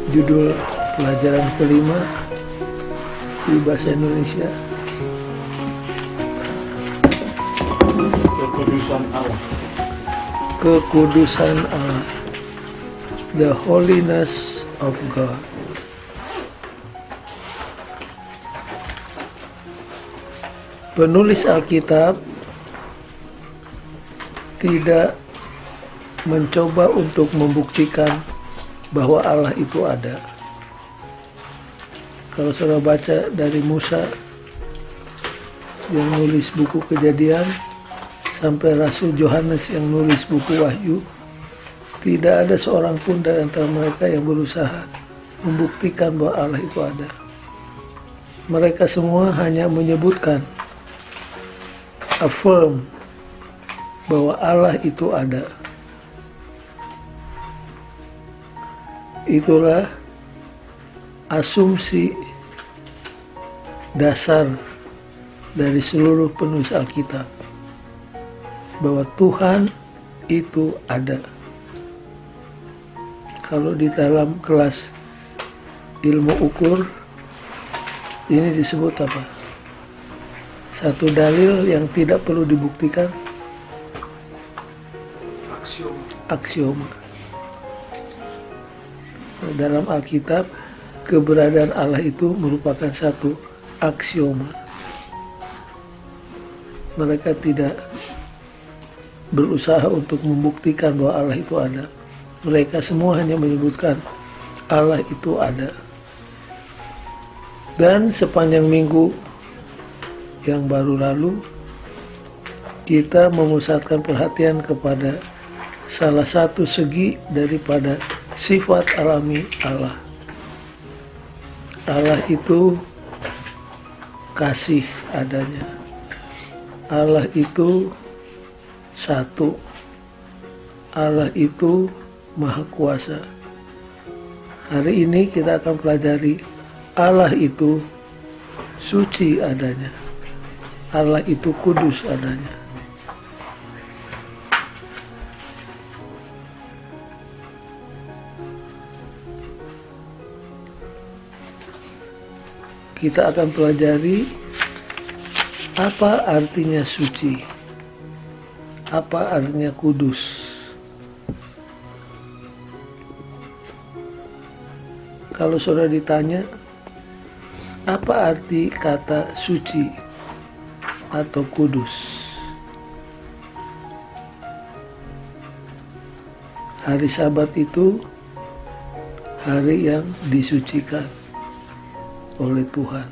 Judul pelajaran kelima di bahasa Indonesia, Kekudusan Allah. Kekudusan Allah, the holiness of God. Penulis Alkitab tidak mencoba untuk membuktikan bahwa Allah itu ada. Kalau saudara baca dari Musa yang nulis buku Kejadian sampai Rasul Yohanes yang nulis buku Wahyu, tidak ada seorang pun dari antara mereka yang berusaha membuktikan bahwa Allah itu ada. Mereka semua hanya menyebutkan, affirm, bahwa Allah itu ada. Itulah asumsi dasar dari seluruh penulis Alkitab, bahwa Tuhan itu ada. Kalau di dalam kelas ilmu ukur ini disebut apa? Satu dalil yang tidak perlu dibuktikan, aksioma. Dalam Alkitab, keberadaan Allah itu merupakan satu aksioma. Mereka tidak berusaha untuk membuktikan bahwa Allah itu ada. Mereka semua hanya menyebutkan Allah itu ada. Dan sepanjang minggu yang baru lalu, kita memusatkan perhatian kepada salah satu segi daripada sifat alami Allah. Allah itu kasih adanya. Allah itu satu. Allah itu maha kuasa. Hari ini kita akan pelajari Allah itu suci adanya. Allah itu kudus adanya. Kita akan pelajari apa artinya suci, apa artinya kudus. Kalau saudara ditanya, apa arti kata suci atau kudus? Hari Sabat itu hari yang disucikan oleh Tuhan.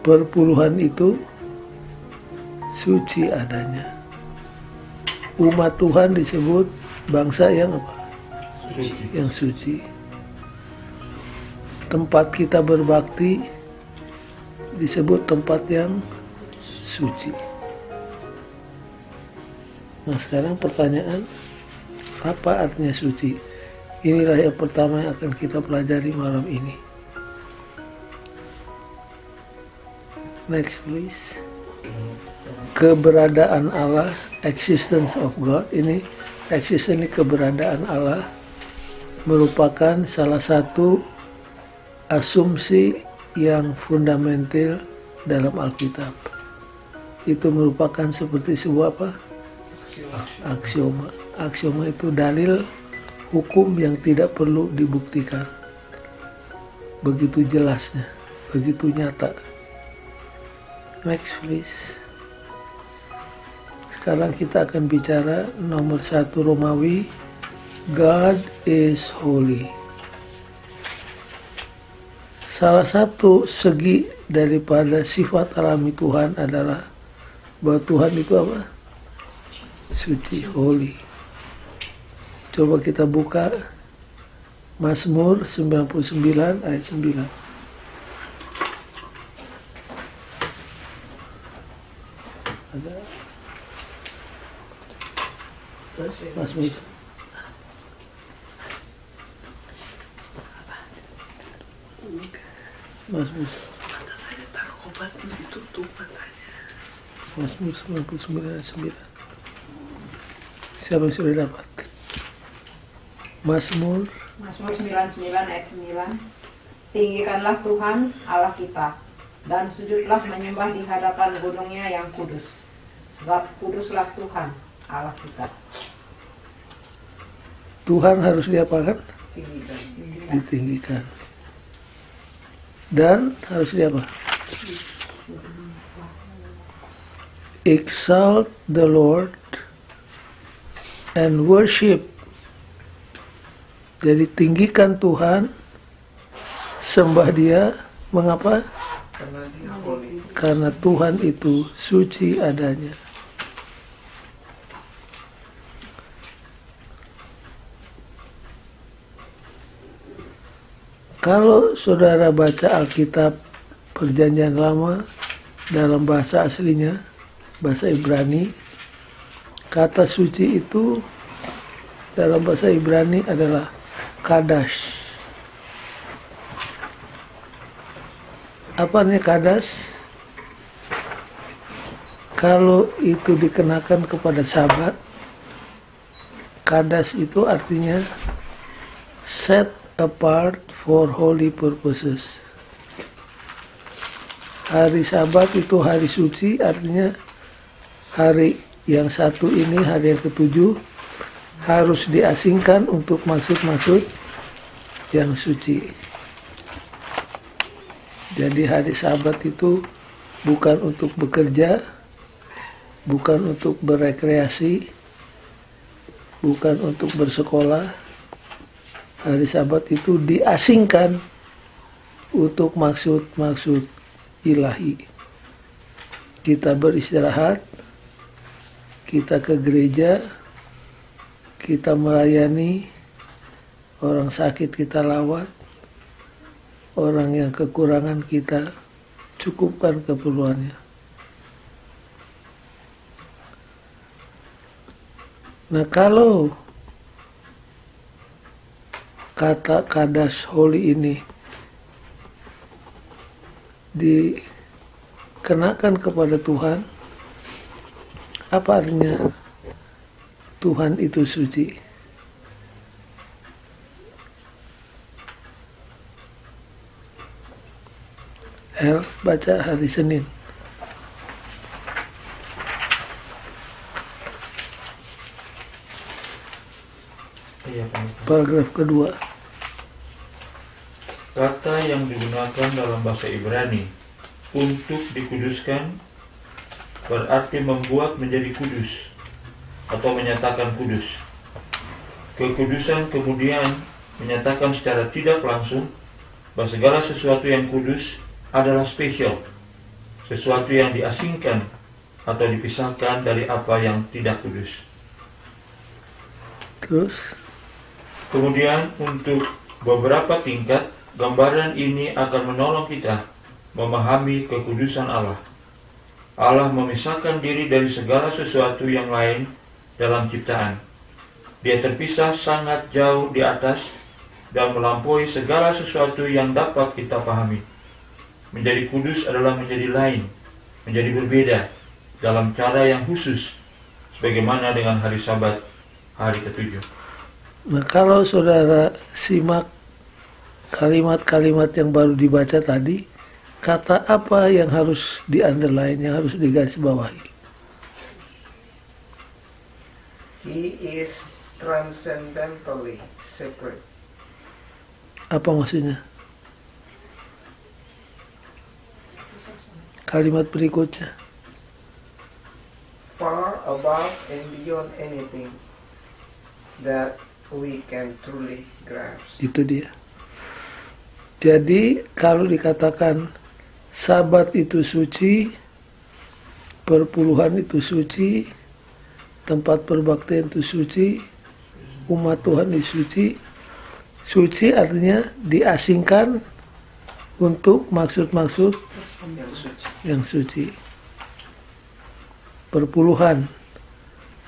Perpuluhan itu suci adanya. Umat Tuhan disebut bangsa yang apa? Yang suci. Tempat kita berbakti disebut tempat yang suci. Nah, sekarang pertanyaan, apa artinya suci? Inilah yang pertama yang akan kita pelajari malam ini. Next please. Keberadaan Allah, existence of God. Ini existence, ini keberadaan Allah, merupakan salah satu asumsi yang fundamental dalam Alkitab. Itu merupakan seperti sebuah apa? Aksioma. Aksioma itu dalil hukum yang tidak perlu dibuktikan. Begitu jelasnya, begitu nyata. Next please. Sekarang kita akan bicara nomor 1 Romawi. God is holy. Salah satu segi daripada sifat alami Tuhan adalah bahwa Tuhan itu apa? Suci, holy. Coba kita buka Mazmur 99 ayat 9. Ada Mazmur. Mazmur. Mazmur 99 ayat 9. Siapa yang sudah dapat? Mazmur Mazmur 99 ayat 9. Tinggikanlah Tuhan Allah kita, dan sujudlah menyembah di hadapan gunung-Nya yang kudus. Sebab kuduslah Tuhan Allah kita. Tuhan harus diapakan? Ditinggikan. Dan harus diapa? Exalt the Lord and worship. Jadi tinggikan Tuhan, sembah Dia. Mengapa? Karena Dia holy. Karena Tuhan itu suci adanya. Kalau saudara baca Alkitab Perjanjian Lama dalam bahasa aslinya, bahasa Ibrani, kata suci itu dalam bahasa Ibrani adalah kadas. Apa nih kadas? Kalau itu dikenakan kepada Sabat, kadas itu artinya set apart for holy purposes. Hari Sabat itu hari suci, artinya hari yang satu ini, hari yang ketujuh, harus diasingkan untuk maksud-maksud yang suci. Jadi hari Sabat itu bukan untuk bekerja, bukan untuk berekreasi, bukan untuk bersekolah. Hari Sabat itu diasingkan untuk maksud-maksud ilahi. Kita beristirahat, kita ke gereja, kita melayani, orang sakit kita rawat, orang yang kekurangan kita cukupkan keperluannya. Nah, kalau kata kadas holy ini dikenakan kepada Tuhan, apa artinya Tuhan itu suci? Baca hari Senin. Paragraf kedua. Kata yang digunakan dalam bahasa Ibrani untuk dikuduskan berarti membuat menjadi kudus atau menyatakan kudus. Kekudusan kemudian menyatakan secara tidak langsung bahwa segala sesuatu yang kudus adalah spesial, sesuatu yang diasingkan atau dipisahkan dari apa yang tidak kudus. Terus Kemudian untuk beberapa tingkat, gambaran ini akan menolong kita memahami kekudusan Allah. Allah memisahkan diri dari segala sesuatu yang lain dalam ciptaan. Dia terpisah sangat jauh di atas dan melampaui segala sesuatu yang dapat kita pahami. Menjadi kudus adalah menjadi lain, menjadi berbeda dalam cara yang khusus, sebagaimana dengan hari Sabat, hari ketujuh. Nah, kalau saudara simak kalimat-kalimat yang baru dibaca tadi, kata apa yang harus di-underline, yang harus digarisbawahi? He is transcendentally separate. Apa maksudnya? Kalimat berikutnya. Far above and beyond anything that we can truly grasp. Itu dia. Jadi kalau dikatakan Sabat itu suci, perpuluhan itu suci, tempat perbaktian itu suci, umat Tuhan itu suci. Suci artinya diasingkan untuk maksud-maksud yang suci. Perpuluhan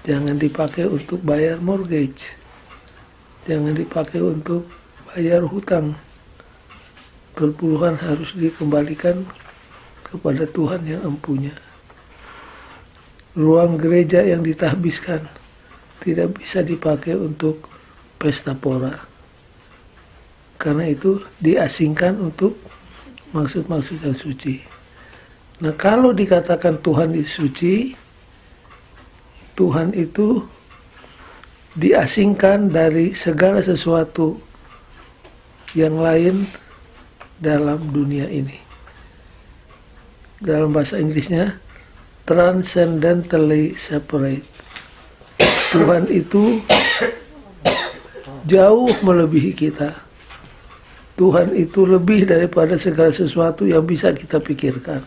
jangan dipakai untuk bayar mortgage, jangan dipakai untuk bayar hutang. Perpuluhan harus dikembalikan kepada Tuhan yang empunya. Ruang gereja yang ditahbiskan tidak bisa dipakai untuk pesta pora. Karena itu diasingkan untuk maksud-maksud yang suci. Nah, kalau dikatakan Tuhan itu suci, Tuhan itu diasingkan dari segala sesuatu yang lain dalam dunia ini. Dalam bahasa Inggrisnya, transcendentally separate. Tuhan itu jauh melebihi kita. Tuhan itu lebih daripada segala sesuatu yang bisa kita pikirkan.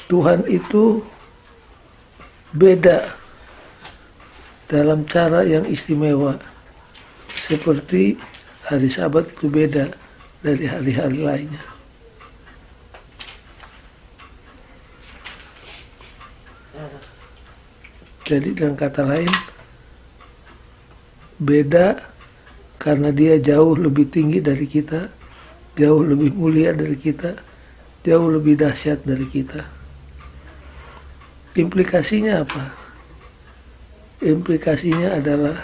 Tuhan itu beda dalam cara yang istimewa. Seperti hari Sabat itu beda dari hari-hari lainnya. Jadi dengan kata lain, beda karena dia jauh lebih tinggi dari kita, jauh lebih mulia dari kita, jauh lebih dahsyat dari kita. Implikasinya apa? Implikasinya adalah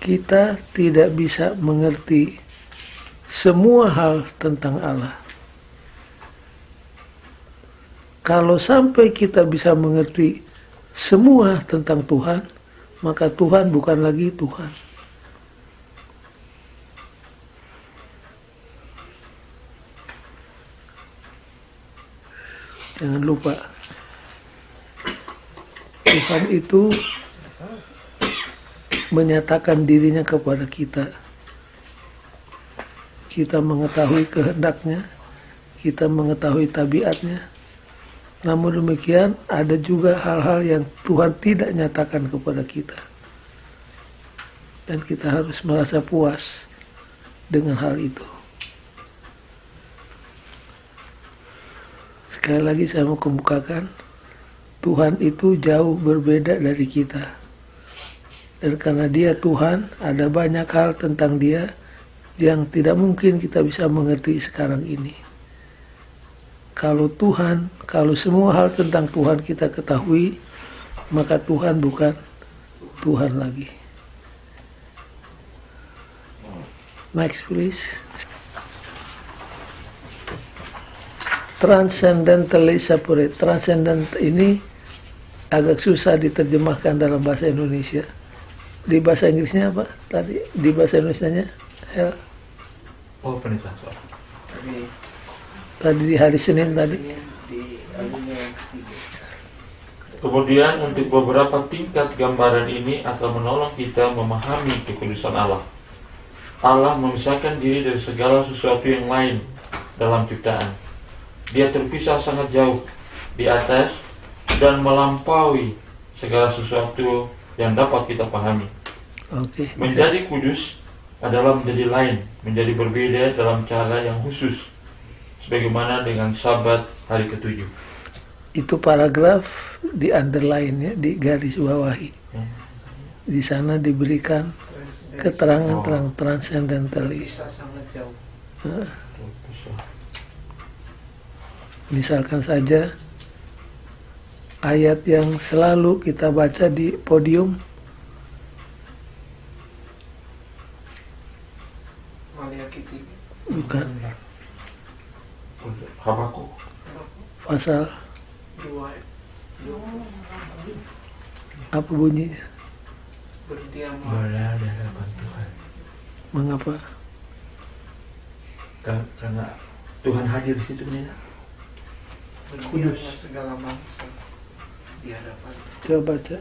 kita tidak bisa mengerti semua hal tentang Allah. Kalau sampai kita bisa mengerti semua tentang Tuhan, maka Tuhan bukan lagi Tuhan. Jangan lupa, Tuhan itu menyatakan dirinya kepada kita. Kita mengetahui kehendaknya, kita mengetahui tabiatnya. Namun demikian, ada juga hal-hal yang Tuhan tidak nyatakan kepada kita. Dan kita harus merasa puas dengan hal itu. Sekali lagi saya mau kemukakan, Tuhan itu jauh berbeda dari kita. Dan karena dia Tuhan, ada banyak hal tentang dia yang tidak mungkin kita bisa mengerti sekarang ini. Kalau Tuhan, kalau semua hal tentang Tuhan kita ketahui, maka Tuhan bukan Tuhan lagi. Next please. Transcendentally separate. Transcendent ini agak susah diterjemahkan dalam bahasa Indonesia. Di bahasa Inggrisnya apa? Tadi di bahasa Indonesianya Penisah soal. Tadi di hari Senin tadi. Kemudian untuk beberapa tingkat gambaran ini akan menolong kita memahami kekudusan Allah. Allah memisahkan diri dari segala sesuatu yang lain dalam ciptaan. Dia terpisah sangat jauh di atas dan melampaui segala sesuatu yang dapat kita pahami. Menjadi kudus adalah menjadi lain, menjadi berbeda dalam cara yang khusus, sebagaimana dengan Sabat hari ke-7. Itu paragraf di underline ya, di garis bawahi. Di sana diberikan keterangan tentang transcendentally. Misalkan saja ayat yang selalu kita baca di podium. Bukan. Habakuk. Pasal. Apa bunyinya? Berada di hadapan Tuhan. Mengapa? Karena Tuhan hadir di situ nih. Kudus segala bangsa di hadapan. Coba baca.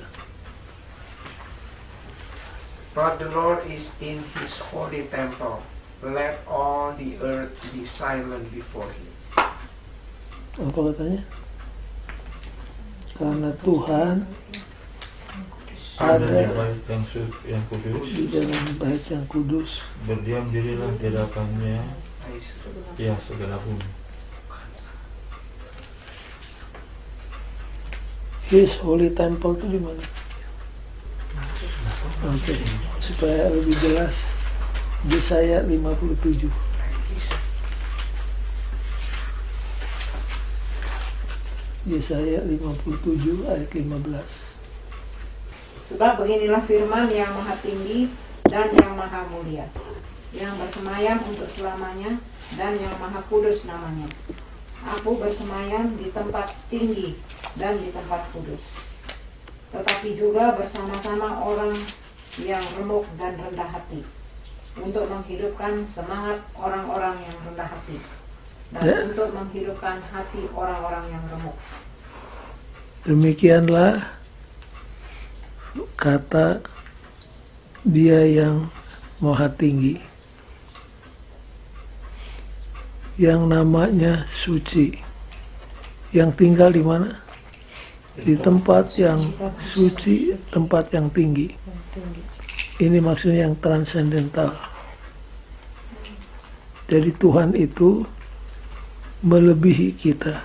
But the Lord is in his holy temple. Let all the earth be silent before him. Apa katanya? Karena Tuhan ada di bait yang kudus, di dalam bait yang kudus. berdiam dirilah di hadapannya ya segala bumi. His holy temple itu di mana? Oke, supaya lebih jelas, Yesaya 57. Yesaya 57 ayat 15. Sebab beginilah firman yang maha tinggi dan yang maha mulia, yang bersemayam untuk selamanya, dan yang maha kudus namanya. Aku bersemayam di tempat tinggi dan di tempat kudus. Tetapi juga bersama-sama orang yang remuk dan rendah hati, untuk menghidupkan semangat orang-orang yang rendah hati, dan untuk menghidupkan hati orang-orang yang remuk. Demikianlah kata Dia yang Maha Tinggi, yang namanya suci, yang tinggal di mana? Di tempat yang suci, tempat yang tinggi. Ini maksudnya yang transendental. Jadi Tuhan itu melebihi kita.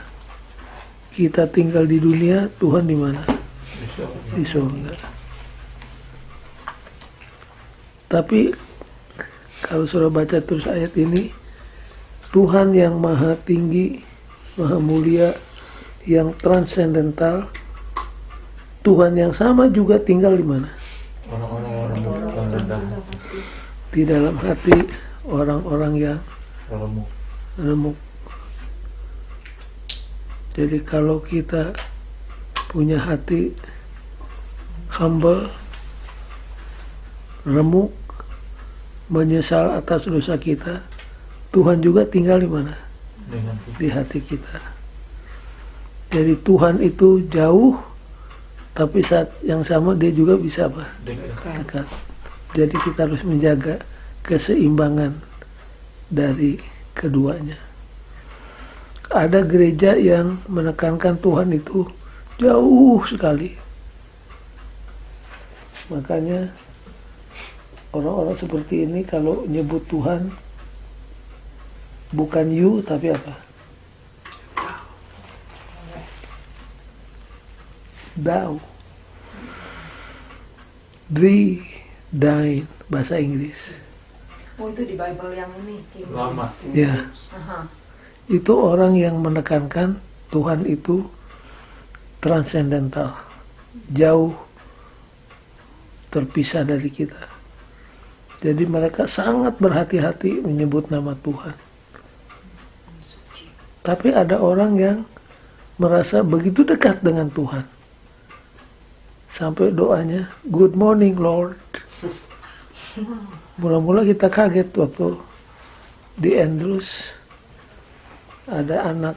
Kita tinggal di dunia, Tuhan di mana? Di surga. Tapi kalau sudah baca terus ayat ini, Tuhan yang maha tinggi, maha mulia, yang transendental, Tuhan yang sama juga tinggal di mana? Orang-orang yang rendah Di dalam hati orang-orang yang remuk. remuk. Jadi kalau kita punya hati humble, remuk, menyesal atas dosa kita, Tuhan juga tinggal di mana? Dengan Di hati kita. Jadi Tuhan itu jauh, tapi saat yang sama Dia juga bisa apa? Dekat. Jadi kita harus menjaga keseimbangan dari keduanya. Ada gereja yang menekankan Tuhan itu jauh sekali. Makanya orang-orang seperti ini kalau nyebut Tuhan bukan you tapi apa? Thou. Thee, thine, bahasa Inggris. Oh, itu di Bible yang ini, King Lama. James. Ya. Aha. Itu orang yang menekankan Tuhan itu transendental, jauh terpisah dari kita. Jadi mereka sangat berhati-hati menyebut nama Tuhan. Tapi ada orang yang merasa begitu dekat dengan Tuhan, sampai doanya, "Good morning Lord." Mula-mula kita kaget waktu di Andrews ada anak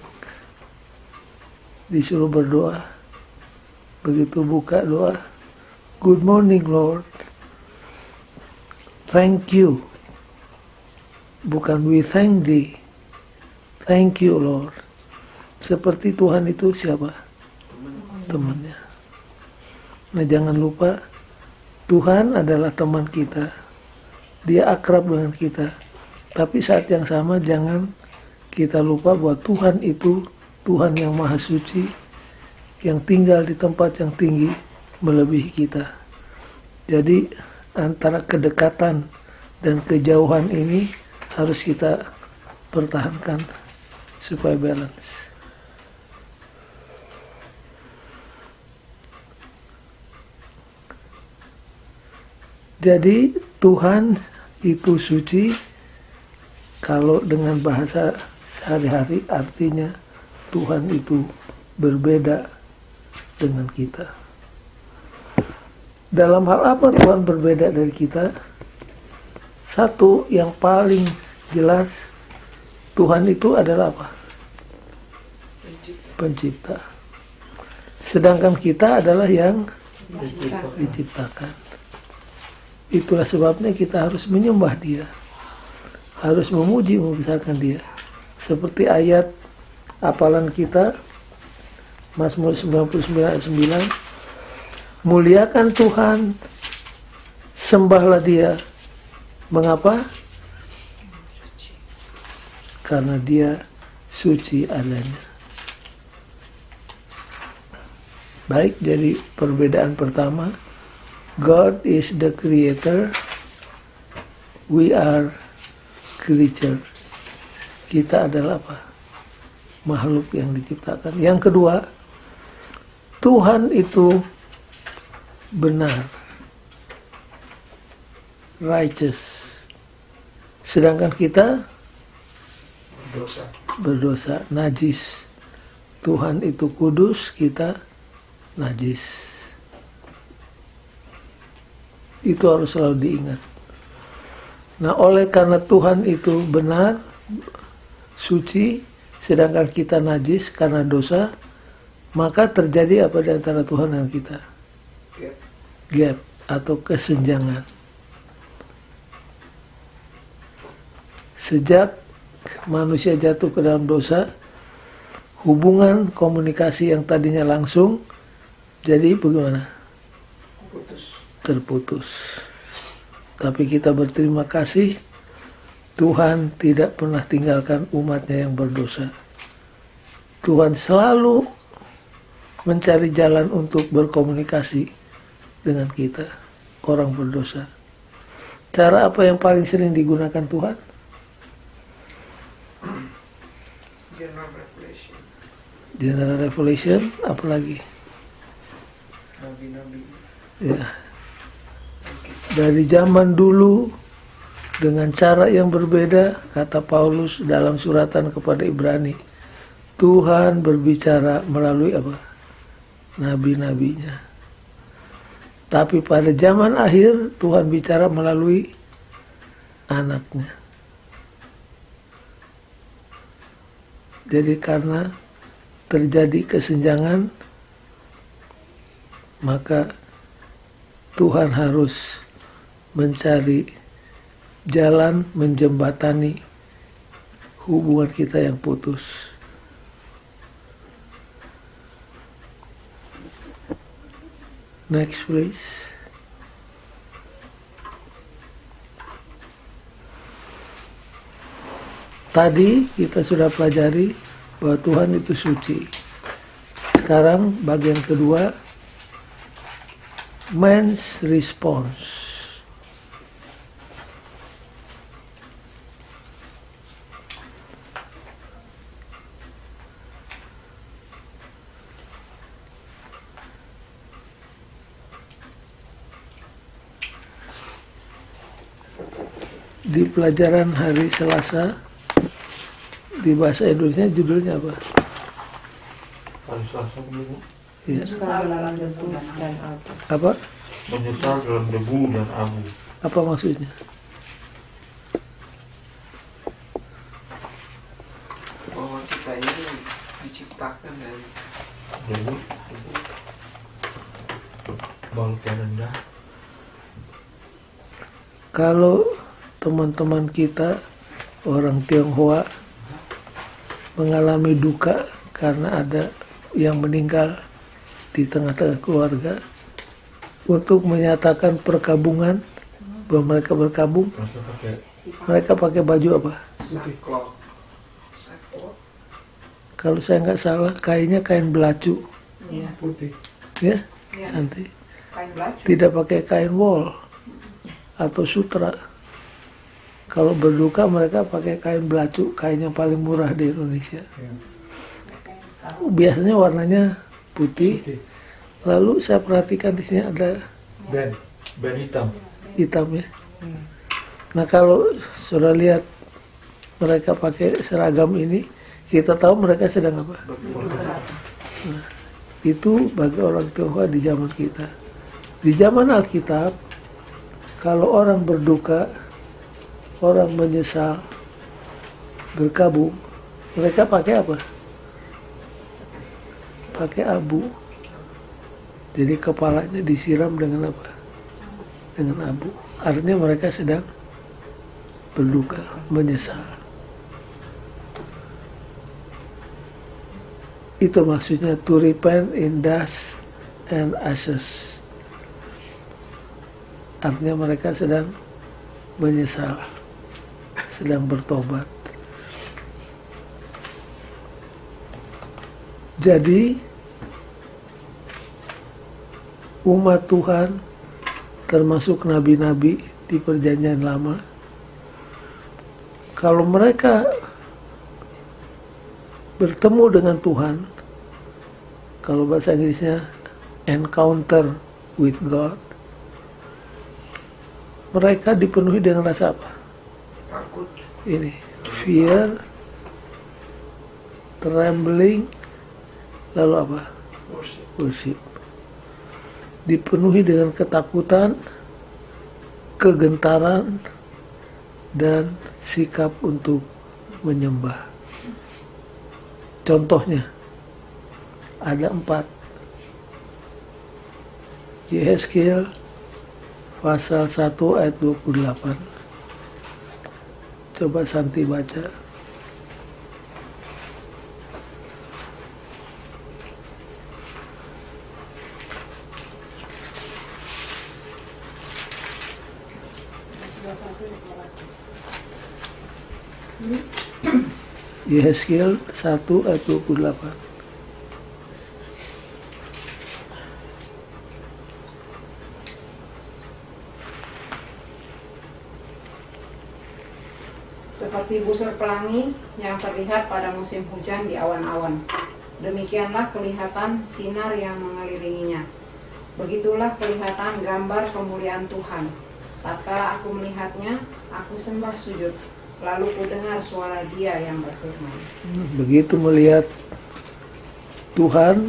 disuruh berdoa. Begitu buka doa, "Good morning Lord." Thank you. Bukan we thank thee. Thank you Lord. Seperti Tuhan itu siapa? Temannya. Nah, jangan lupa Tuhan adalah teman kita. Dia akrab dengan kita. Tapi saat yang sama jangan kita lupa bahwa Tuhan itu Tuhan yang maha suci, yang tinggal di tempat yang tinggi melebihi kita. Jadi antara kedekatan dan kejauhan ini harus kita pertahankan supaya balance. Jadi Tuhan itu suci, kalau dengan bahasa sehari-hari artinya Tuhan itu berbeda dengan kita. Dalam hal apa Tuhan berbeda dari kita? Satu yang paling jelas, Tuhan itu adalah apa? Pencipta. Sedangkan kita adalah yang diciptakan. Itulah sebabnya kita harus menyembah Dia, harus memuji, membesarkan Dia. Seperti ayat hafalan kita, Mazmur 99 ayat 9, muliakan Tuhan, sembahlah Dia. Mengapa? Karena Dia suci adanya. Baik, jadi perbedaan pertama, God is the creator, we are creature. Kita adalah apa? Makhluk yang diciptakan. Yang kedua, Tuhan itu benar, righteous, Sedangkan kita Dosa. berdosa, najis. Tuhan itu kudus, kita najis. Itu harus selalu diingat. Nah, oleh karena Tuhan itu benar, suci, sedangkan kita najis karena dosa, maka terjadi apa di antara Tuhan dan kita? Gap. Gap atau kesenjangan. Sejak manusia jatuh ke dalam dosa, hubungan komunikasi yang tadinya langsung jadi bagaimana? Putus. Terputus. Tapi kita berterima kasih, Tuhan tidak pernah tinggalkan umatnya yang berdosa. Tuhan selalu mencari jalan untuk berkomunikasi dengan kita, orang berdosa. Cara apa yang paling sering digunakan Tuhan? General Revelation. General Revelation, apalagi? Nabi-nabi. Ya. Dari zaman dulu dengan cara yang berbeda, kata Paulus dalam suratan kepada Ibrani, Tuhan berbicara melalui apa? Nabi-nabinya. Tapi pada zaman akhir Tuhan bicara melalui anaknya. Jadi karena terjadi kesenjangan, maka Tuhan harus mencari jalan menjembatani hubungan kita yang putus. Next please. Tadi kita sudah pelajari bahwa Tuhan itu suci. Sekarang bagian kedua, man's response. Di pelajaran hari Selasa, di bahasa Indonesia judulnya apa? Hari Selasa dulu. Ya. Menyesal dalam debu dan abu. Apa? Menyesal dalam debu dan abu. Apa maksudnya? Bahwa kita ini diciptakan dari Debu. Balut yang rendah. Kalau teman-teman kita orang Tionghoa mengalami duka karena ada yang meninggal di tengah-tengah keluarga, untuk menyatakan perkabungan bahwa mereka berkabung, mereka pakai baju apa? sackcloth. Sackcloth. Kalau saya nggak salah, kainnya kain belacu, Iya. Putih. ya, Iya. Santi. Kain belacu. Tidak pakai kain wol atau sutra. Kalau berduka mereka pakai kain belacu, kain yang paling murah di Indonesia. Biasanya warnanya putih. Lalu saya perhatikan di sini ada Ben hitam. hitam ya. Nah kalau sudah lihat mereka pakai seragam ini, kita tahu mereka sedang apa. Nah, itu bagi orang Tionghoa di zaman kita. Di zaman Alkitab, kalau orang berduka, orang menyesal, berkabung, mereka pakai apa? Pakai abu. Jadi kepalanya disiram dengan apa? Dengan abu. Artinya mereka sedang berduka, menyesal. Itu maksudnya to repent in dust and ashes. Artinya mereka sedang menyesal, sedang bertobat. Jadi umat Tuhan termasuk nabi-nabi di perjanjian lama, kalau mereka bertemu dengan Tuhan, kalau bahasa Inggrisnya encounter with God, mereka dipenuhi dengan rasa apa? Takut. Ini fear, trembling, lalu apa? Worship. Worship. Dipenuhi dengan ketakutan, kegentaran, dan sikap untuk menyembah. Contohnya ada 4. Yehezkiel pasal 1 ayat 28. Coba Santi baca. Yehezkiel 1 ayat 28. Seperti busur pelangi yang terlihat pada musim hujan di awan-awan, demikianlah kelihatan sinar yang mengelilinginya. Begitulah kelihatan gambar kemuliaan Tuhan. Tatkala aku melihatnya, aku sembah sujud. Lalu ku dengar suara Dia yang berfirman. Begitu melihat Tuhan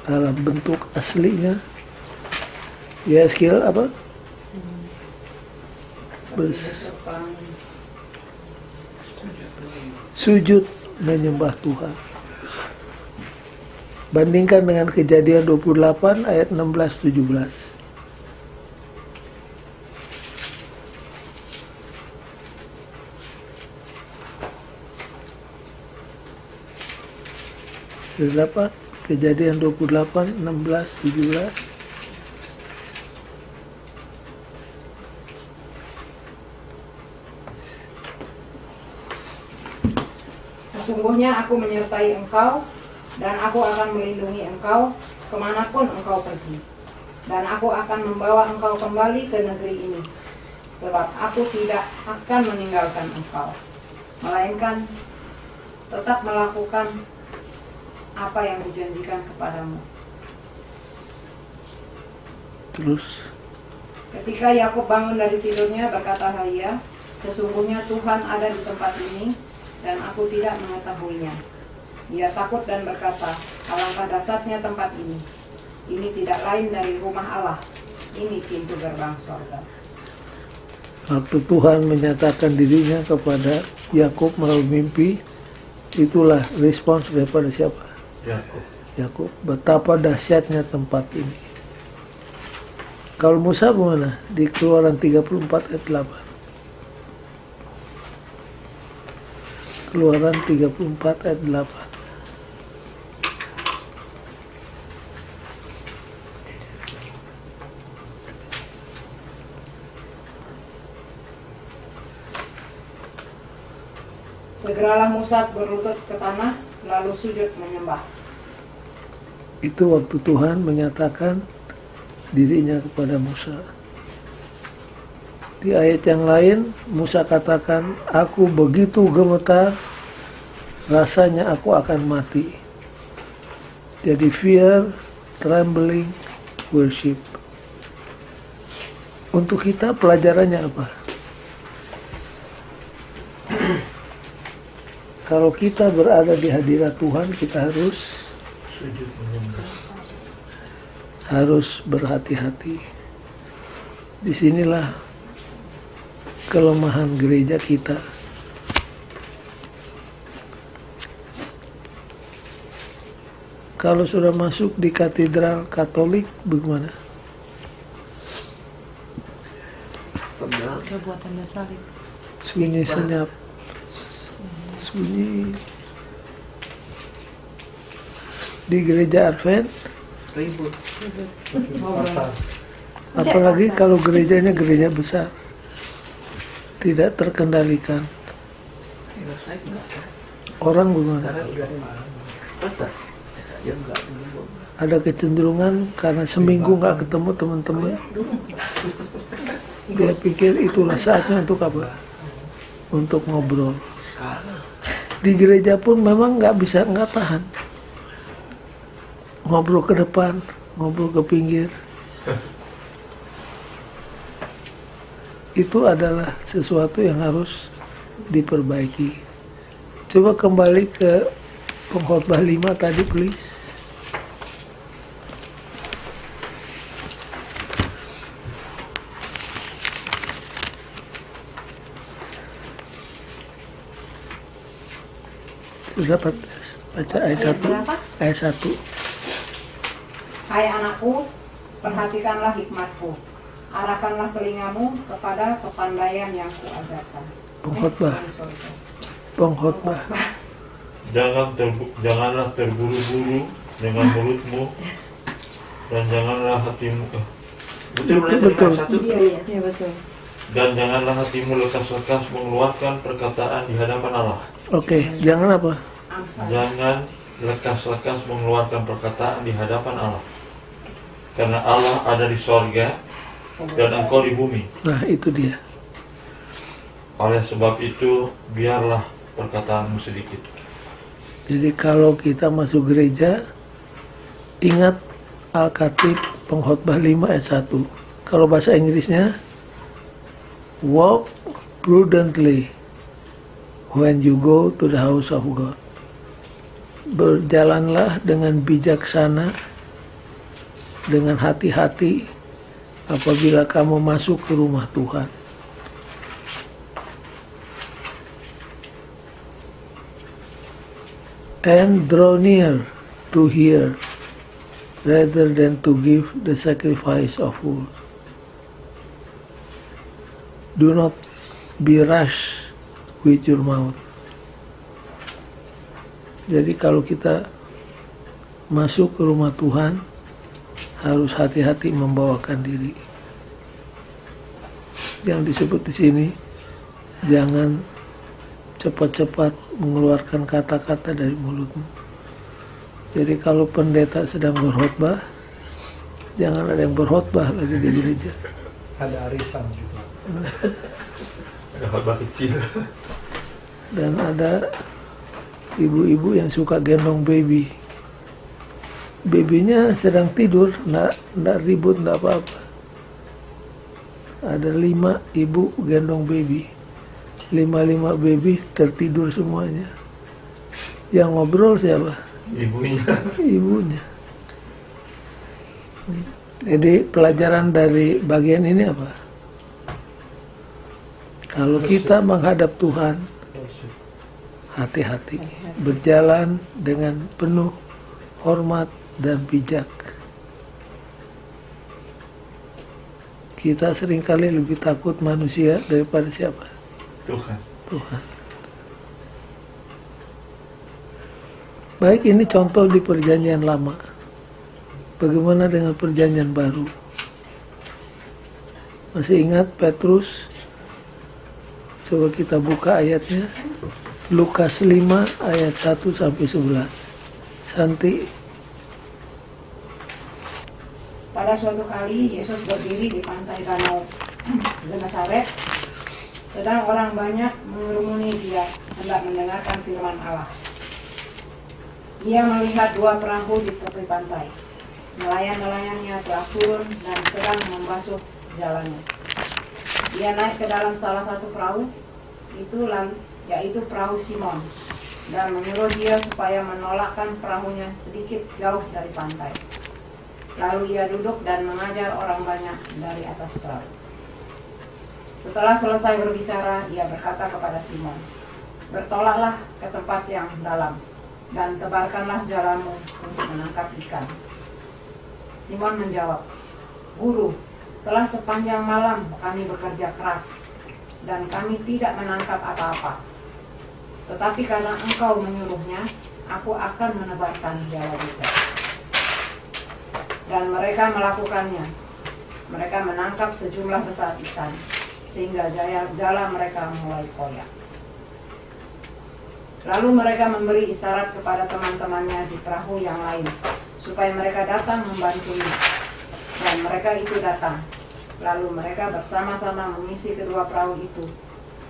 dalam bentuk aslinya, Yehezkiel apa? Busur pelangi. Sujud menyembah Tuhan. Bandingkan dengan Kejadian 28 ayat 16-17. Sudah dapat Kejadian 28, 16, 17. Sesungguhnya aku menyertai engkau, dan aku akan melindungi engkau kemanapun engkau pergi. Dan aku akan membawa engkau kembali ke negeri ini, sebab aku tidak akan meninggalkan engkau, melainkan tetap melakukan apa yang dijanjikan kepadamu. Terus Ketika Yakub bangun dari tidurnya, berkatalah ia, sesungguhnya Tuhan ada di tempat ini, dan aku tidak mengetahuinya. Ia takut dan berkata, alangkah dahsyatnya tempat ini. Ini tidak lain dari rumah Allah. Ini pintu gerbang sorga. waktu Tuhan menyatakan dirinya kepada Yakub melalui mimpi, itulah respons daripada siapa? Yakub. Yakub. Betapa dahsyatnya tempat ini. Kalau Musa bagaimana? Di Keluaran 34 ayat 8. Keluaran 34 ayat 8. Segeralah Musa berlutut ke tanah, lalu sujud menyembah. Itu waktu Tuhan menyatakan dirinya kepada Musa. Di ayat yang lain, Musa katakan, aku begitu gemetar, rasanya aku akan mati. Jadi fear, trembling, worship. Untuk kita pelajarannya apa? Kalau kita berada di hadirat Tuhan, kita Sujud menyembah. harus berhati-hati. Disinilah kelemahan gereja kita. Kalau sudah masuk di katedral Katolik, bagaimana? Udah buat tanda salib. Sunyi senyap, sunyi. Di gereja Advent, Ribut. Ngobrol. apalagi kalau gerejanya gereja besar, tidak terkendalikan. Orang bagaimana? Ada kecenderungan karena seminggu nggak ketemu teman-teman, dia pikir itulah saatnya untuk apa? Untuk ngobrol. Di gereja pun memang nggak tahan. Ngobrol ke depan, ngobrol ke pinggir. itu adalah sesuatu yang harus diperbaiki. Coba kembali ke pengkhotbah 5 tadi, please. Sudah baca ayat 1. berapa? Ayat 1. Hai anakku, perhatikanlah hikmatku. Arahkanlah telingamu kepada kepandaian yang kuajarkan. Pengkhotbah. Sorry. Pengkhotbah. Janganlah terburu-buru dengan mulutmu dan janganlah hatimu. Betul. Iya betul. Dan janganlah hatimu lekas-lekas mengeluarkan perkataan di hadapan Allah. Oke, jangan apa? Jangan lekas-lekas mengeluarkan perkataan di hadapan Allah. Karena Allah ada di sorga dan engkau di bumi. Nah, itu dia. Oleh sebab itu, biarlah perkataanmu sedikit. Jadi kalau kita masuk gereja, ingat Al-Khatib pengkhotbah 5 ayat 1. Kalau bahasa Inggrisnya, walk prudently when you go to the house of God. Berjalanlah dengan bijaksana, dengan hati-hati apabila kamu masuk ke rumah Tuhan. And draw near to hear rather than to give the sacrifice of fools. Do not be rash with your mouth. Jadi kalau kita masuk ke rumah Tuhan, harus hati-hati membawakan diri. Yang disebut di sini, jangan cepat-cepat mengeluarkan kata-kata dari mulutmu. Jadi kalau pendeta sedang berkhotbah, jangan ada yang berkhotbah lagi di gereja. Ada arisan juga. Ada khotbah kecil. Dan ada ibu-ibu yang suka gendong baby. Babynya sedang tidur, nggak ribut, nggak apa-apa. Ada 5 ibu gendong baby. 5 baby tertidur semuanya. Yang ngobrol siapa? Ibunya. Ibunya. Jadi pelajaran dari bagian ini apa? Kalau kita menghadap Tuhan, hati-hati, berjalan dengan penuh hormat dan bijak. Kita seringkali lebih takut manusia daripada siapa? Tuhan. Tuhan. Baik, ini contoh di perjanjian lama. Bagaimana dengan perjanjian baru? Masih ingat Petrus? Coba kita buka ayatnya. Lukas 5 ayat 1 sampai 11. Santi. Pada suatu kali Yesus berdiri di pantai danau Genesaret, sedang orang banyak mengerumuni dia hendak mendengarkan firman Allah. Ia melihat 2 perahu di tepi pantai. Nelayan-nelayannya telah turun dan sedang membasuh jalannya. Dia naik ke dalam salah satu perahu, yaitu perahu Simon, dan menyuruh dia supaya menolakkan perahunya sedikit jauh dari pantai. Lalu ia duduk dan mengajar orang banyak dari atas perahu. Setelah selesai berbicara, ia berkata kepada Simon, "Bertolaklah ke tempat yang dalam, dan tebarkanlah jalamu untuk menangkap ikan." Simon menjawab, "Guru, telah sepanjang malam kami bekerja keras, dan kami tidak menangkap apa-apa. Tetapi karena engkau menyuruhnya, aku akan menebarkan jala juga." Dan mereka melakukannya. Mereka menangkap sejumlah besar ikan, sehingga jala mereka mulai koyak. Lalu mereka memberi isyarat kepada teman-temannya di perahu yang lain, supaya mereka datang membantunya. Dan mereka itu datang. Lalu mereka bersama-sama mengisi kedua perahu itu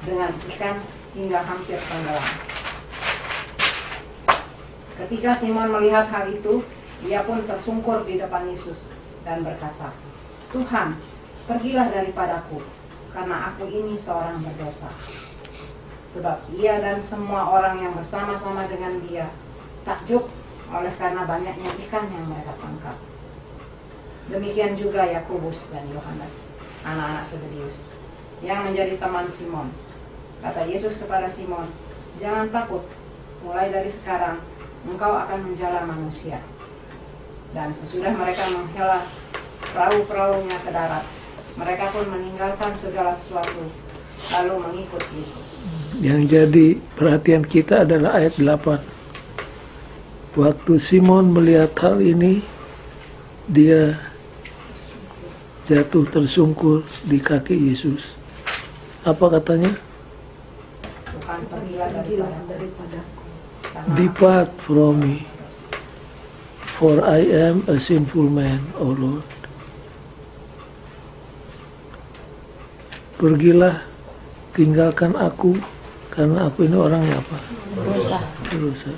dengan ikan hingga hampir tenggelam. Ketika Simon melihat hal itu, ia pun tersungkur di depan Yesus dan berkata, "Tuhan, pergilah daripadaku, karena aku ini seorang berdosa. Sebab ia dan semua orang yang bersama-sama dengan dia takjub oleh karena banyaknya ikan yang mereka tangkap. Demikian juga Yakobus dan Yohanes, anak-anak Zebedeus, yang menjadi teman Simon. Kata Yesus kepada Simon, "Jangan takut, mulai dari sekarang engkau akan menjala manusia." Dan sesudah mereka menghela perahu-perahunya ke darat, mereka pun meninggalkan segala sesuatu, lalu mengikut Yesus. Yang jadi perhatian kita adalah ayat 8. Waktu Simon melihat hal ini, dia jatuh tersungkur di kaki Yesus. Apa katanya? Tuhan, pergilah daripada Depart from me, for I am a sinful man, O Lord. Pergilah, tinggalkan aku, karena aku ini orangnya apa? Berdosa.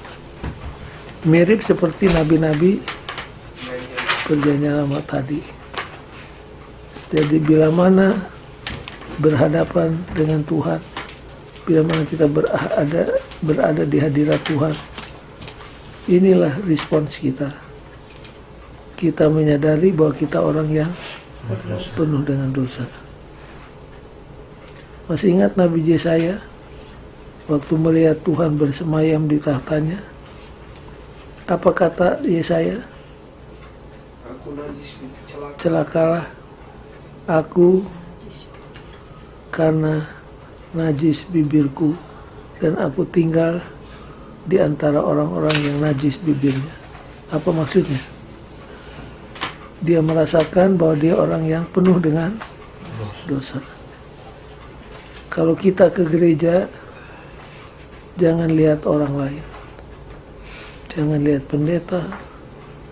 Mirip seperti nabi-nabi perjanjian lama tadi. Jadi bila mana berhadapan dengan Tuhan, bila mana kita berada di hadirat Tuhan, inilah respons kita. Kita menyadari bahwa kita orang yang penuh dengan dosa. Masih ingat Nabi Yesaya waktu melihat Tuhan bersemayam di tahtanya? Apa kata Yesaya? Aku najis celaka. Celakalah aku karena najis bibirku, dan aku tinggal di antara orang-orang yang najis bibirnya. Apa maksudnya? Dia merasakan bahwa dia orang yang penuh dengan dosa. Kalau kita ke gereja, jangan lihat orang lain. Jangan lihat pendeta,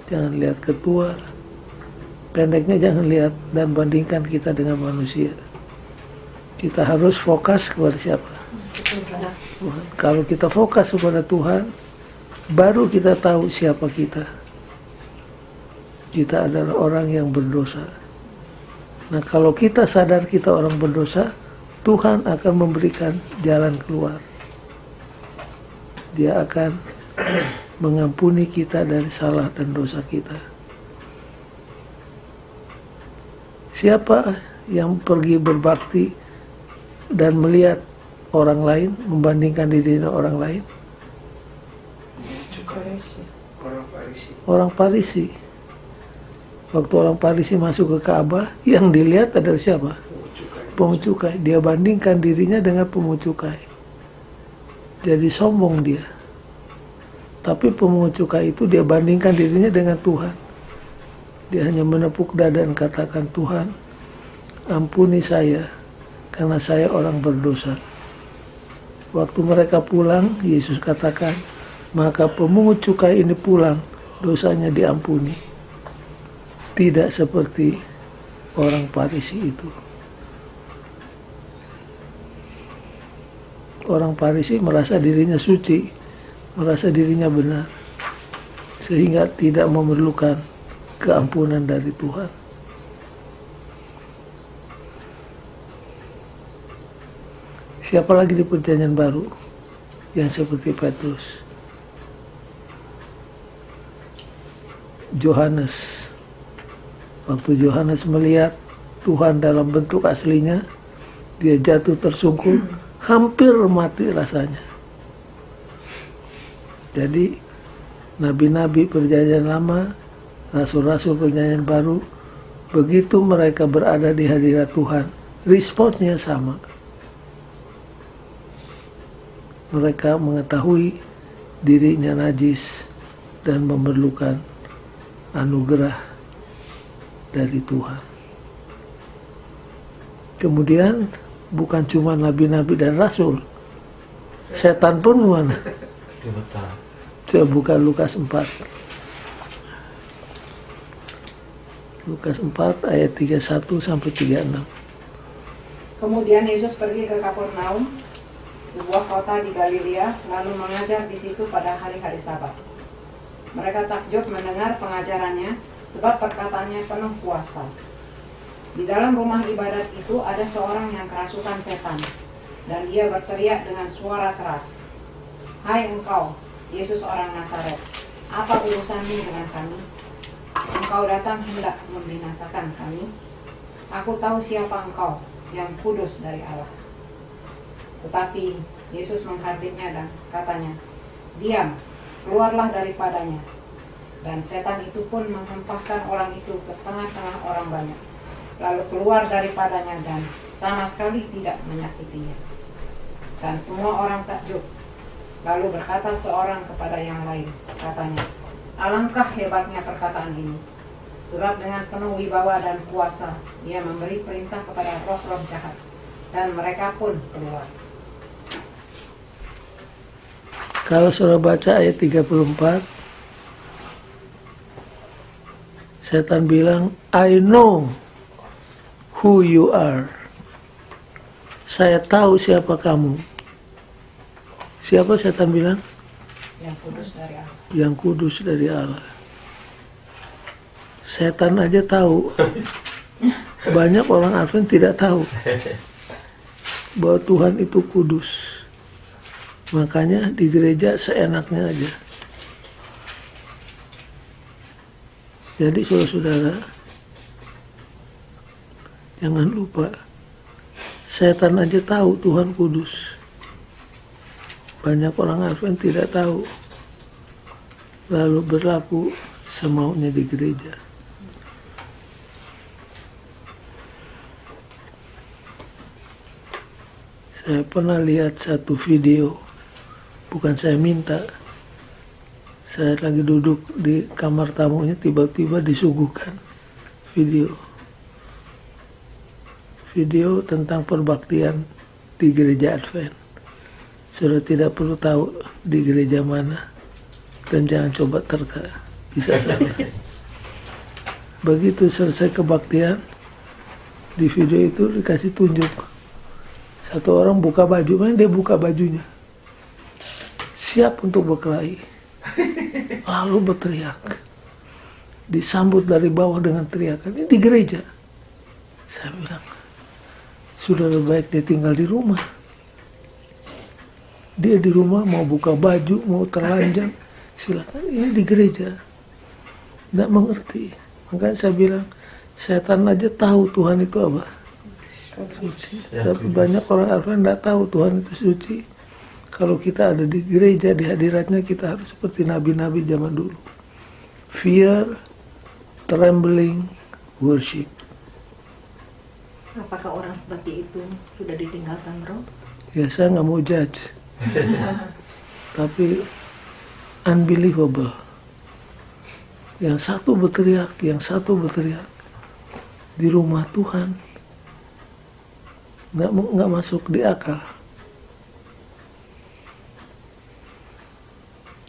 jangan lihat ketua. Pendeknya jangan lihat dan bandingkan kita dengan manusia. Kita harus fokus kepada siapa? Tuhan. Kalau kita fokus kepada Tuhan, baru kita tahu siapa kita. Kita adalah orang yang berdosa. Nah, kalau kita sadar kita orang berdosa, Tuhan akan memberikan jalan keluar. Dia akan mengampuni kita dari salah dan dosa kita. Siapa yang pergi berbakti dan melihat orang lain, membandingkan diri dengan orang lain? Orang Farisi. Waktu orang Farisi masuk ke Ka'bah, yang dilihat adalah siapa? Pungut cukai. Dia bandingkan dirinya dengan pungut cukai. Jadi sombong dia. Tapi pemungut cukai itu dia bandingkan dirinya dengan Tuhan. Dia hanya menepuk dada dan katakan, "Tuhan, ampuni saya karena saya orang berdosa." Waktu mereka pulang, Yesus katakan, "Maka pemungut cukai ini pulang, dosanya diampuni." Tidak seperti orang Farisi itu. Orang Farisi merasa dirinya suci, merasa dirinya benar, sehingga tidak memerlukan keampunan dari Tuhan. Siapa lagi di Perjanjian Baru yang seperti Petrus? Yohanes. Waktu Yohanes melihat Tuhan dalam bentuk aslinya, dia jatuh tersungkur, hampir mati rasanya. Jadi nabi-nabi Perjanjian Lama, rasul-rasul Perjanjian Baru, begitu mereka berada di hadirat Tuhan, responsnya sama. Mereka mengetahui dirinya najis dan memerlukan anugerah dari Tuhan. Kemudian bukan cuma nabi-nabi dan rasul, setan pun mana? Coba buka Lukas 4. Lukas 4 ayat 31 sampai 36. Kemudian Yesus pergi ke Kapernaum, sebuah kota di Galilea, lalu mengajar di situ pada hari-hari Sabat. Mereka takjub mendengar pengajarannya, sebab perkataannya penuh kuasa. Di dalam rumah ibadat itu ada seorang yang kerasukan setan, dan ia berteriak dengan suara keras, "Hai engkau, Yesus orang Nazaret, apa urusanmu dengan kami? Engkau datang hendak membinasakan kami? Aku tahu siapa engkau, yang kudus dari Allah." Tetapi Yesus menghadapnya dan katanya, "Diam, keluarlah daripadanya." Dan setan itu pun menghempaskan orang itu ke tengah-tengah orang banyak, lalu keluar daripadanya dan sama sekali tidak menyakitinya. Dan semua orang takjub. Lalu berkata seorang kepada yang lain, katanya, "Alangkah hebatnya perkataan ini, sebab dengan penuh wibawa dan kuasa ia memberi perintah kepada roh-roh jahat, dan mereka pun keluar." Kalau saudara baca ayat 34, setan bilang, "I know who you are." Saya tahu siapa kamu. Siapa setan bilang? Yang kudus dari Allah. Yang kudus dari Allah. Setan aja tahu. Banyak orang Advent tidak tahu bahwa Tuhan itu kudus. Makanya di gereja seenaknya aja. Jadi saudara-saudara, jangan lupa, setan aja tahu Tuhan kudus. Banyak orang Advent tidak tahu, lalu berlaku semaunya di gereja. Saya pernah lihat satu video, bukan saya minta, saya lagi duduk di kamar tamunya, tiba-tiba disuguhkan video tentang perbaktian di gereja Advent. Saudara tidak perlu tahu di gereja mana, dan jangan coba terka, bisa salah. Begitu selesai kebaktian, di video itu dikasih tunjuk satu orang buka baju, mana dia buka bajunya, siap untuk berkelahi, lalu berteriak, disambut dari bawah dengan teriakan. Ini di gereja. Saya bilang, sudah lebih baik dia tinggal di rumah. Dia di rumah mau buka baju, mau telanjang, silakan. Ini di gereja. Tidak mengerti. Makanya saya bilang, setan aja tahu Tuhan itu apa? Suci. Tapi banyak orang Advent tidak tahu Tuhan itu suci. Kalau kita ada di gereja, di hadiratnya, kita harus seperti nabi-nabi zaman dulu. Fear, trembling, worship. Apakah orang seperti itu sudah ditinggalkan roh? Ya, saya nggak mau judge. Tapi unbelievable. Yang satu berteriak, yang satu berteriak di rumah Tuhan, nggak masuk di akal.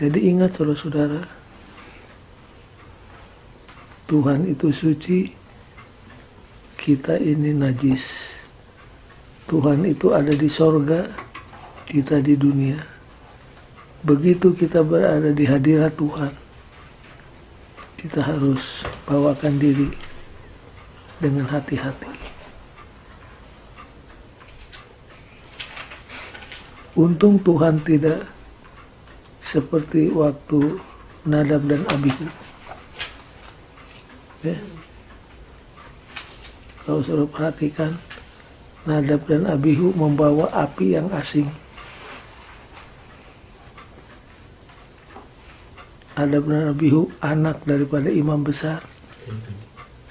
Jadi ingat saudara-saudara, Tuhan itu suci, kita ini najis. Tuhan itu ada di sorga, kita di dunia. Begitu kita berada di hadirat Tuhan, kita harus bawakan diri dengan hati-hati. Untung Tuhan tidak seperti waktu Nadab dan Abihu. Ya. Kalau saudara perhatikan, Nadab dan Abihu membawa api yang asing. Nadab dan Abihu anak daripada imam besar,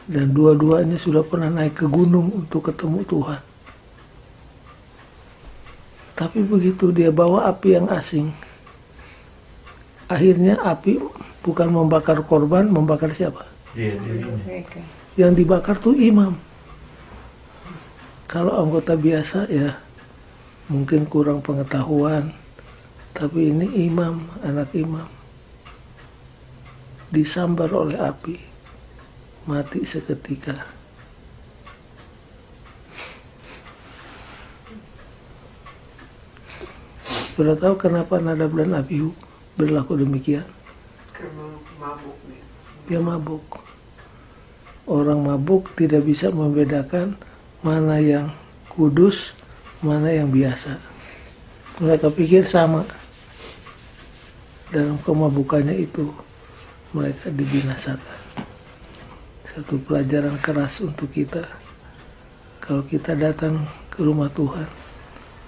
dan dua-duanya sudah pernah naik ke gunung untuk ketemu Tuhan. Tapi begitu dia bawa api yang asing, akhirnya api bukan membakar korban, membakar siapa? Yang dibakar tuh imam. Kalau anggota biasa ya mungkin kurang pengetahuan, tapi ini imam, anak imam, disambar oleh api, mati seketika. Sudah tahu kenapa Nadab dan Abihu berlaku demikian? Karena mabuk nih. Dia mabuk. orang mabuk tidak bisa membedakan mana yang kudus, mana yang biasa. Mereka pikir sama. Dalam kemabukannya itu mereka dibinasakan. Satu pelajaran keras untuk kita. Kalau kita datang ke rumah Tuhan,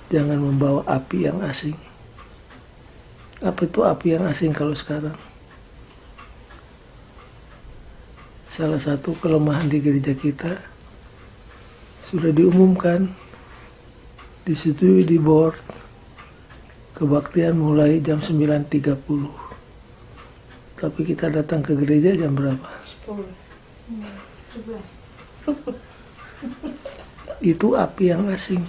jangan membawa api yang asing. Apa itu api yang asing kalau sekarang? Salah satu kelemahan di gereja kita sudah diumumkan, disetujui di board, kebaktian mulai jam 9.30. Tapi kita datang ke gereja jam berapa? 11. Itu api yang asing.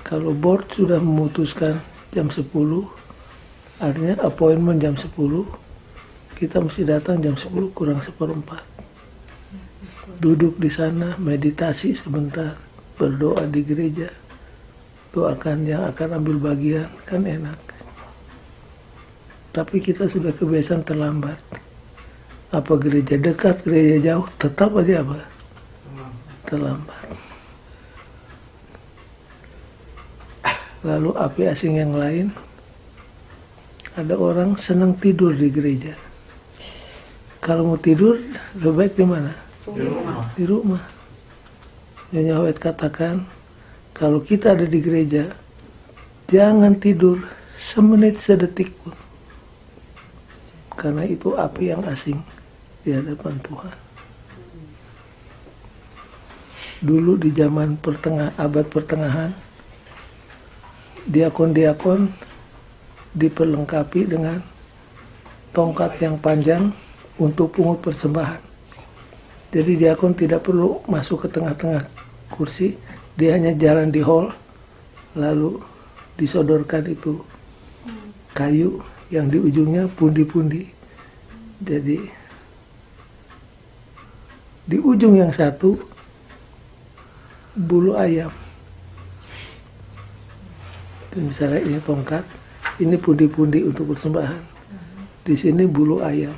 Kalau board sudah memutuskan jam 10, artinya appointment jam 10, kita mesti datang jam 10 kurang 1/4. Duduk di sana, meditasi sebentar, berdoa di gereja, doakan yang akan ambil bagian, kan enak. Tapi kita sudah kebiasaan terlambat. Apa gereja dekat, gereja jauh, tetap aja apa? Terlambat. Lalu api asing yang lain, ada orang senang tidur di gereja. Kalau mau tidur, lebih baik di mana? Di rumah. Di rumah. Nyonya Howet katakan, kalau kita ada di gereja, jangan tidur semenit sedetik pun. Karena itu api yang asing di hadapan Tuhan. Dulu di zaman abad pertengahan, diakon-diakon diperlengkapi dengan tongkat yang panjang untuk pungut persembahan. Jadi diakon tidak perlu masuk ke tengah-tengah kursi, dia hanya jalan di hall, lalu disodorkan itu kayu yang di ujungnya pundi-pundi. Jadi di ujung yang satu bulu ayam. Itu misalnya ini tongkat, ini pundi-pundi untuk persembahan. Di sini bulu ayam.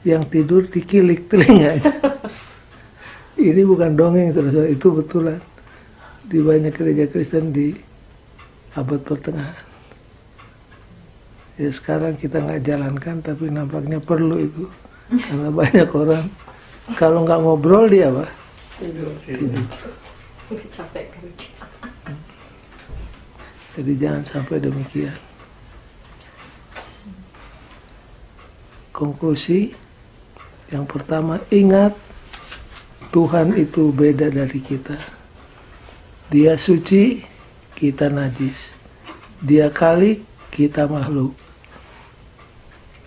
Yang tidur dikilik telinganya. Ini bukan dongeng, saudara-saudara, itu betulan. Di banyak gereja Kristen di abad pertengahan. Ya sekarang kita nggak jalankan, tapi nampaknya perlu itu. Karena banyak orang, kalau nggak ngobrol dia apa? Tidur. Capek kerja. Jadi jangan sampai demikian. Konklusi, yang pertama, ingat Tuhan itu beda dari kita. Dia suci, kita najis. Dia kali, kita makhluk.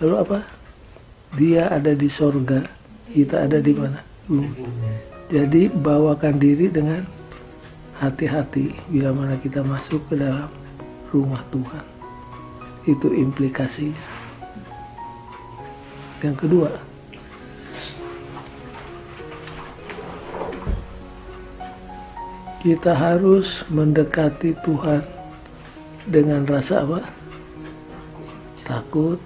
Lalu apa? Dia ada di sorga, kita ada di mana? Jadi bawakan diri dengan hati-hati bila mana kita masuk ke dalam rumah Tuhan. Itu implikasinya. Yang kedua, kita harus mendekati Tuhan dengan rasa apa? Takut.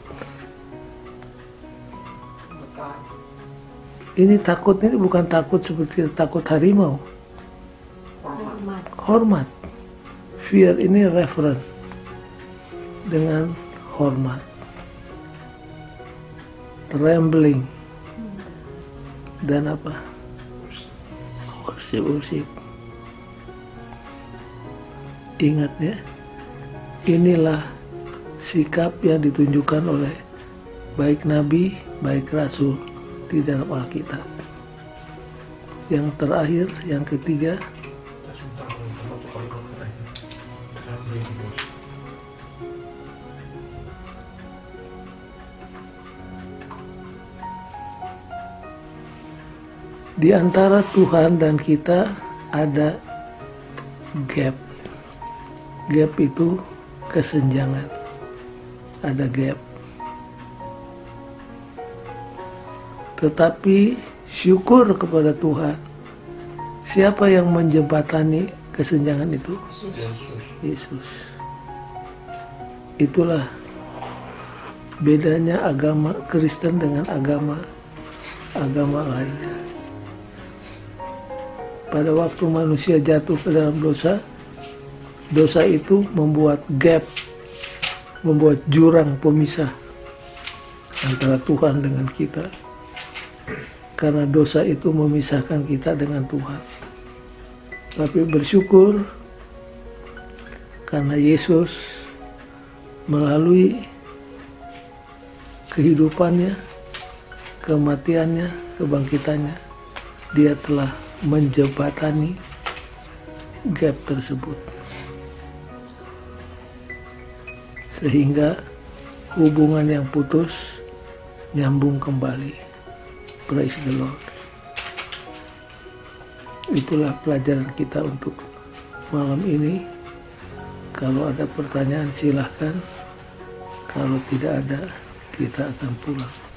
Ini takut ini bukan takut seperti takut harimau. Hormat. Fear ini reverent. Dengan hormat. Trembling. Dan apa? Worship. Ingat ya, inilah sikap yang ditunjukkan oleh baik Nabi, baik Rasul di dalam Alkitab. Yang terakhir, yang ketiga, di antara Tuhan dan kita ada gap. Gap itu kesenjangan. Ada gap. Tetapi syukur kepada Tuhan. Siapa yang menjembatani kesenjangan itu? Yesus. Itulah bedanya agama Kristen dengan agama lainnya. Pada waktu manusia jatuh ke dalam dosa, dosa itu membuat gap, membuat jurang pemisah antara Tuhan dengan kita. Karena dosa itu memisahkan kita dengan Tuhan. Tapi bersyukur karena Yesus melalui kehidupannya, kematiannya, kebangkitannya, Dia telah menjembatani gap tersebut. Sehingga hubungan yang putus nyambung kembali. Praise the Lord. Itulah pelajaran kita untuk malam ini. Kalau ada pertanyaan silahkan. Kalau tidak ada, kita akan pulang.